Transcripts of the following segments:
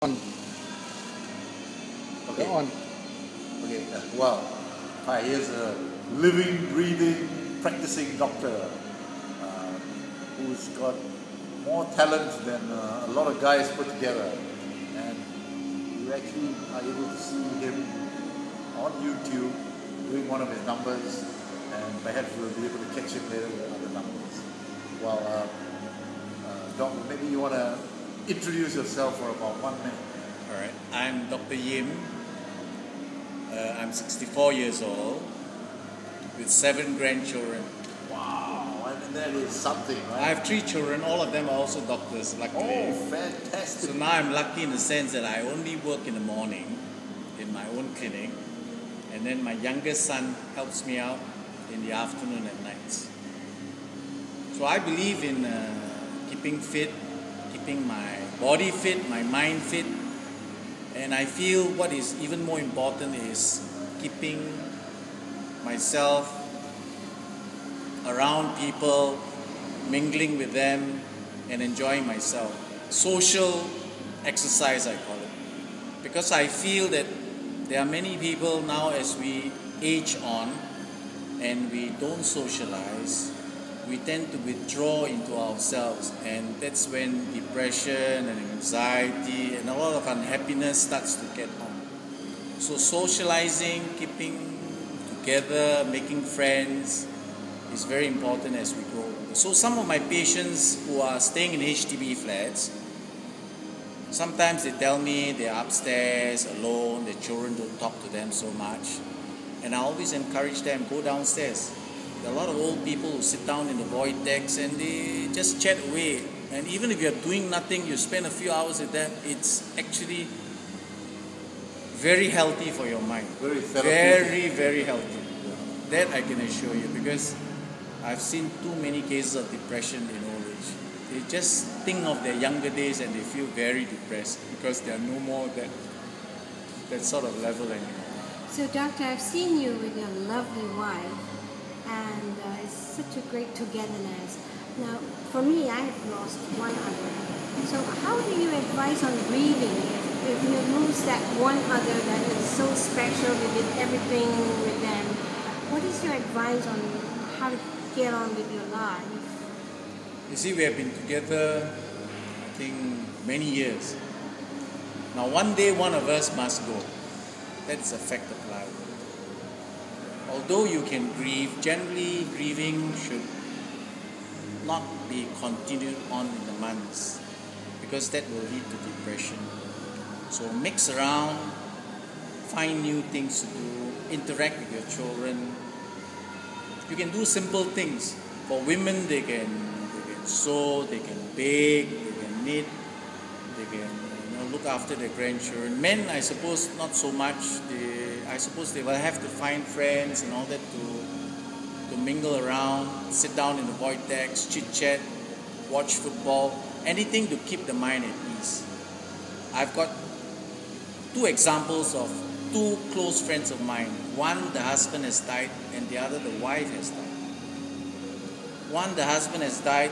On. Okay. Go on. Okay. Well, hi. Here's a living, breathing, practicing doctor who's got more talent than a lot of guys put together, and you actually are able to see him on YouTube doing one of his numbers, and perhaps we'll be able to catch him later with other numbers. Well, Doc, maybe you want to introduce yourself for about 1 minute. All right, I'm Dr. Yim. I'm 64 years old with 7 grandchildren. Wow, I mean that is something, right? I have 3 children, all of them are also doctors, luckily. Oh, fantastic. So now I'm lucky in the sense that I only work in the morning in my own clinic, and then my youngest son helps me out in the afternoon and nights. So I believe in keeping fit, keeping my body fit, my mind fit, and I feel what is even more important is keeping myself around people, mingling with them, and enjoying myself. Social exercise, I call it. Because I feel that there are many people now, as we age on and we don't socialize, we tend to withdraw into ourselves, and that's when depression and anxiety and a lot of unhappiness starts to get on. So socializing, keeping together, making friends is very important as we grow older. So some of my patients who are staying in HDB flats, sometimes they tell me they're upstairs alone, their children don't talk to them so much, and I always encourage them, go downstairs. There are a lot of old people who sit down in the void decks and they just chat away. And even if you're doing nothing, you spend a few hours with them, it's actually very healthy for your mind. Very therapeutic. Very, very healthy. That I can assure you, because I've seen too many cases of depression in old age. They just think of their younger days and they feel very depressed because they are no more that sort of level anymore. So, Doctor, I've seen you with your lovely wife, and it's such a great togetherness. Now, for me, I have lost one other. So how do you advise on grieving if you lose that one other that is so special, you did everything with them? What is your advice on how to get on with your life? You see, we have been together, I think, many years. Now, one day one of us must go. That is a fact of life. Although you can grieve, generally grieving should not be continued on in the months, because that will lead to depression. So mix around, find new things to do, interact with your children. You can do simple things. For women, they can sew, they can bake, they can knit, they can look after their grandchildren. Men, I suppose, not so much. I suppose they will have to find friends and all that to mingle around, sit down in the void decks, chit-chat, watch football, anything to keep the mind at ease. I've got 2 examples of 2 close friends of mine. One, the husband has died, and the other, the wife has died. One, the husband has died.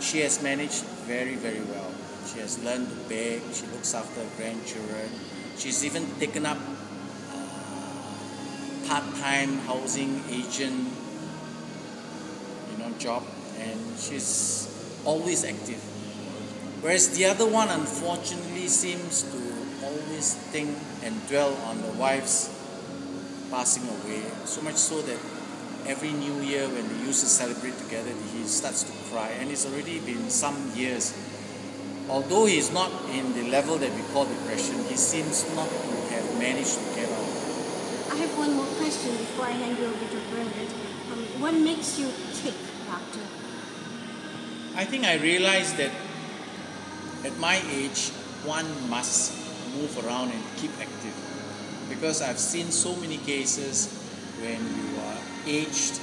She has managed very, very well. She has learned to bake, she looks after her grandchildren. She's even taken up part-time housing agent job, and she's always active. Whereas the other one, unfortunately, seems to always think and dwell on the wife's passing away, so much so that every New Year when they used to celebrate together, he starts to cry, and it's already been some years. Although he's not in the level that we call depression, he seems not to have managed to get on. I have one more question before I hand you over to Bernard. What makes you tick, Doctor? I think I realized that at my age, one must move around and keep active, because I've seen so many cases when you are aged,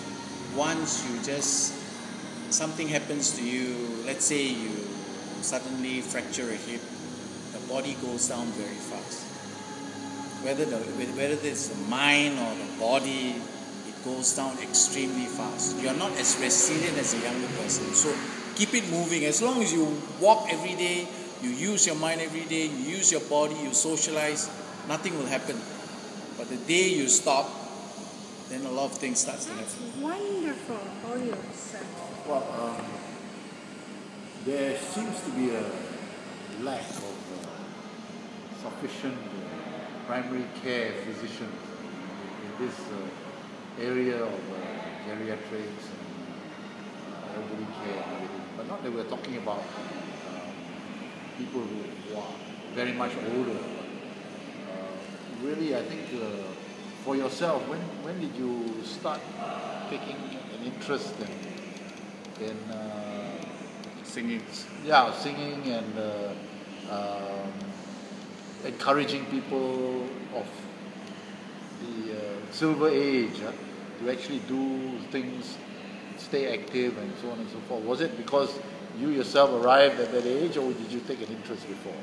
once you just, something happens to you, let's say you suddenly fracture a hip, the body goes down very fast. Whether it's the mind or the body, it goes down extremely fast. You are not as resilient as a younger person. So keep it moving. As long as you walk every day, You use your mind every day, you use your body, you socialize, nothing will happen. But the day you stop, then a lot of things starts to That's happen. wonderful. All yourself. Well, there seems to be a lack of sufficient primary care physicians in this area of geriatrics and elderly care and everything. But not that we're talking about people who are very much older. But, really, I think for yourself, when did you start taking an interest in Singing. yeah, singing and encouraging people of the silver age to actually do things, stay active and so on and so forth? Was it because you yourself arrived at that age, or did you take an interest before?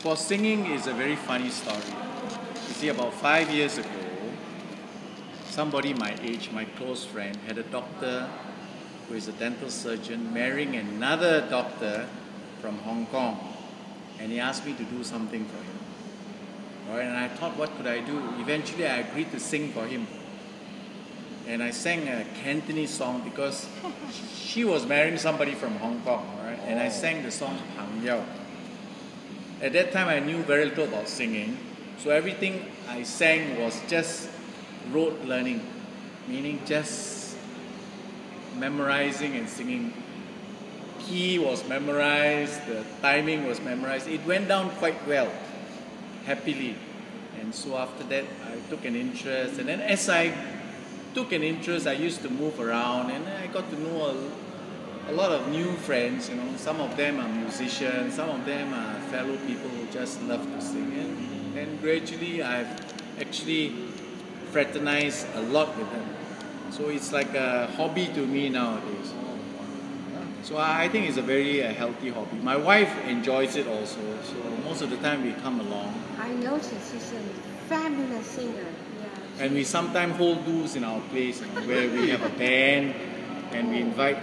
For singing is a very funny story. You see, about 5 years ago, somebody my age, my close friend, had a doctor who is a dental surgeon marrying another doctor from Hong Kong, and he asked me to do something for him. All right, and I thought, what could I do? Eventually, I agreed to sing for him, and I sang a Cantonese song because she was marrying somebody from Hong Kong, all right? And I sang the song Hang Yao. At that time, I knew very little about singing, so everything I sang was just rote learning, meaning just memorizing and singing. Key was memorized, the timing was memorized. It went down quite well, happily. And so after that, I took an interest. And then as I took an interest, I used to move around, and I got to know a lot of new friends. You know, some of them are musicians, some of them are fellow people who just love to sing. And gradually, I've actually fraternized a lot with them. So it's like a hobby to me nowadays. So I think it's a very healthy hobby. My wife enjoys it also. So most of the time we come along. I noticed she's a fabulous singer. Yeah. And we sometimes hold dues in our place, you know, where we have a band and we invite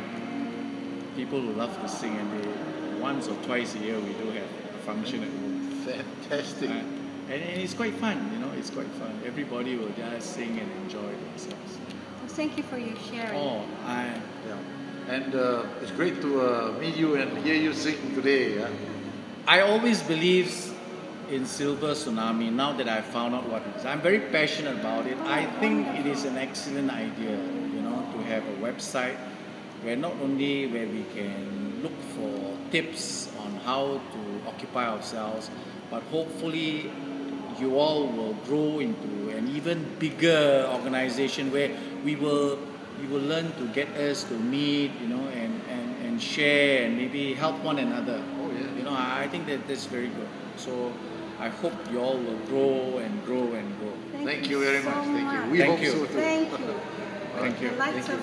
people who love to sing, and they, once or twice a year we do have a function at home. Fantastic. And it's quite fun, you know, it's quite fun. Everybody will just sing and enjoy themselves. Well, thank you for your sharing. Yeah. And it's great to meet you and hear you sing today. Yeah? I always believed in Silver Tsunami now that I found out what it is. I'm very passionate about it. I think it is an excellent idea, you know, to have a website where not only where we can look for tips on how to occupy ourselves, but hopefully you all will grow into an even bigger organization where you will learn to get us to meet, you know, and share and maybe help one another. Oh, yeah. You know, I think that's very good. So I hope you all will grow and grow and grow. Thank you very much. so Thank you. much. We Thank hope you. so too. Thank you. Thank you. Lots of